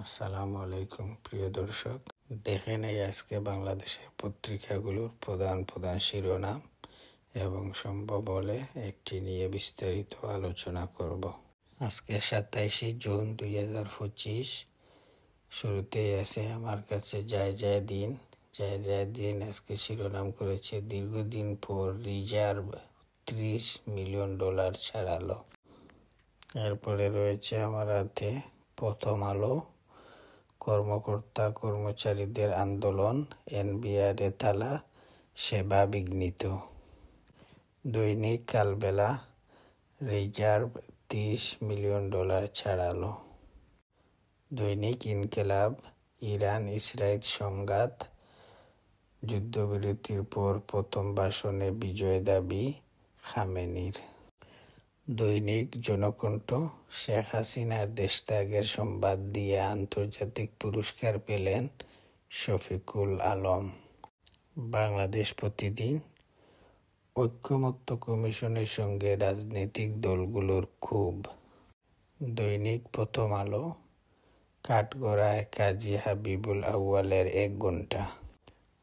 আসসালামু আলাইকুম প্রিয় দর্শক, দেখে নেই আজকে বাংলাদেশের পত্রিকাগুলোর প্রধান প্রধান শিরোনাম এবং সম্ভব হলে একটি নিয়ে বিস্তারিত আলোচনা করব। আজকে 27 জুন 2025। শুরুতেই আছে আমার কাছে যায় যায় দিন আজকে শিরোনাম করেছে, দীর্ঘদিন পর রিজার্ভ $30 মিলিয়ন ছাড়ালো। এরপরে রয়েছে আমার হাতে প্রথম আলো, কর্মকর্তা কর্মচারীদের আন্দোলন, এনবিআরে তালা, সেবা বিঘ্নিত। দৈনিক কালবেলা, রিজার্ভ $30 মিলিয়ন ছাড়ালো। দৈনিক ইনকিলাব, ইরান ইসরায়েল সংঘাত, যুদ্ধবিরতির পর প্রথম ভাষণে বিজয় দাবি খামেনির। দৈনিক জনকণ্ঠ, শেখ হাসিনার দেশত্যাগের সংবাদ দিয়ে আন্তর্জাতিক পুরস্কার পেলেন শফিকুল আলম। বাংলাদেশ প্রতিদিন, ঐকমত্য কমিশনের সঙ্গে রাজনৈতিক দলগুলোর ক্ষোভ। দৈনিক প্রথম আলো, কাঠগড়ায় কাজী হাবিবুল আউয়ালের 1 ঘণ্টা।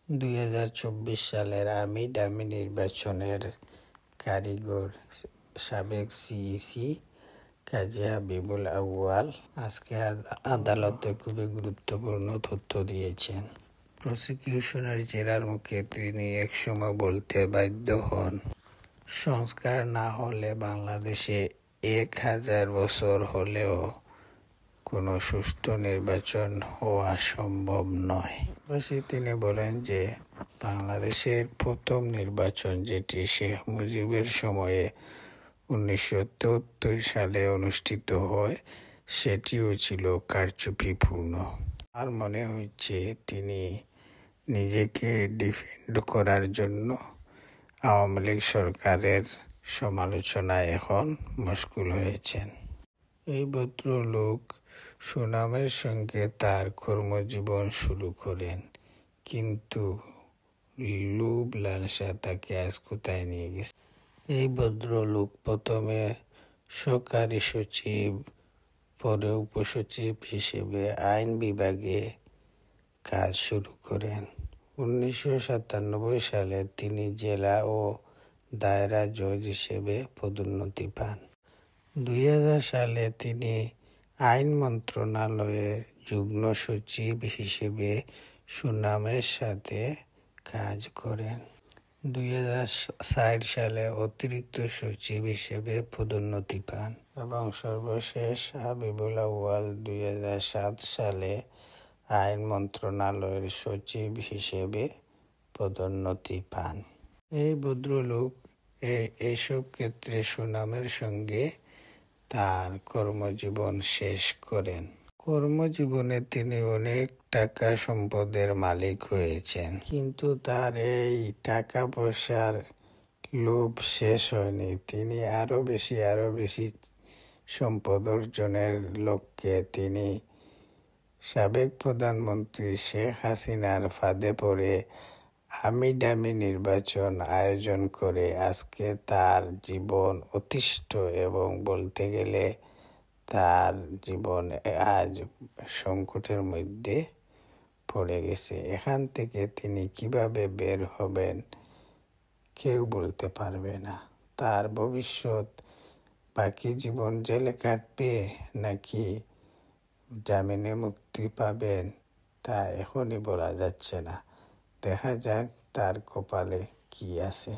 2024 সালের আমিডামি নির্বাচনের কারিগর সাবেক সিইসি কাজী হাবিবুল আউয়াল আজকে আদালতে খুবই গুরুত্বপূর্ণ তথ্য দিয়েছেন। প্রসিকিউশনের জেরার মুখে তিনি একসময় বলতে বাধ্য হন, সংস্কার না হলে বাংলাদেশে 1000 বছর হলেও কোনো সুষ্ঠু নির্বাচন হওয়া সম্ভব নয়। তিনি বলেন যে বাংলাদেশের প্রথম নির্বাচন, যেটি শেখ মুজিবের সময়ে 1973 সালে অনুষ্ঠিত হয়, সেটিও ছিল কারচুপিপূর্ণ। আর মনে হচ্ছে তিনি নিজেকে ডিফেন্ড করার জন্য আওয়ামী লীগ সরকারের সমালোচনায় এখন মশগুল হয়েছেন। এই ভদ্রলোক সুনামের সঙ্গে তার কর্মজীবন শুরু করেন, কিন্তু লোভ লালসা তাকে আজ কোথায় নিয়ে গেছে। এই ভদ্রলোক প্রথমে সহকারী সচিব, পরে উপসচিব হিসেবে আইন বিভাগে কাজ শুরু করেন। 1997 সালে তিনি জেলা ও দায়রা জজ হিসেবে পদোন্নতি পান। 2000 সালে তিনি আইন মন্ত্রণালয়ের যুগ্ম সচিব হিসেবে সুনামের সাথে কাজ করেন। 2060 সালে অতিরিক্ত সচিব হিসেবে পদোন্নতি পান এবং সর্বশেষ হাবিবুল আউয়াল 2007 সালে আইন মন্ত্রণালয়ের সচিব হিসেবে পদোন্নতি পান। এই ভদ্রলোক এইসব ক্ষেত্রে সুনামের সঙ্গে তার কর্মজীবন শেষ করেন। কর্মজীবনে তিনি অনেক টাকা সম্পদের মালিক হয়েছেন, কিন্তু তার এই টাকা পয়সার লোভ শেষ হয়নি। তিনি আরো বেশি সম্পদ অর্জনের লক্ষ্যে তিনি সাবেক প্রধানমন্ত্রী শেখ হাসিনার ফাঁদে পড়ে আমিডামি নির্বাচন আয়োজন করে আজকে তার জীবন অতিষ্ঠ এবং বলতে গেলে তার জীবন আজ সংকটের মধ্যে পড়ে গেছে। এখান থেকে তিনি কিভাবে বের হবেন কেউ বলতে পারবে না। তার ভবিষ্যৎ বাকি জীবন জেলে কাটবে নাকি জামিনে মুক্তি পাবেন তা এখনই বলা যাচ্ছে না। দেখা যাক তার কপালে কি আছে।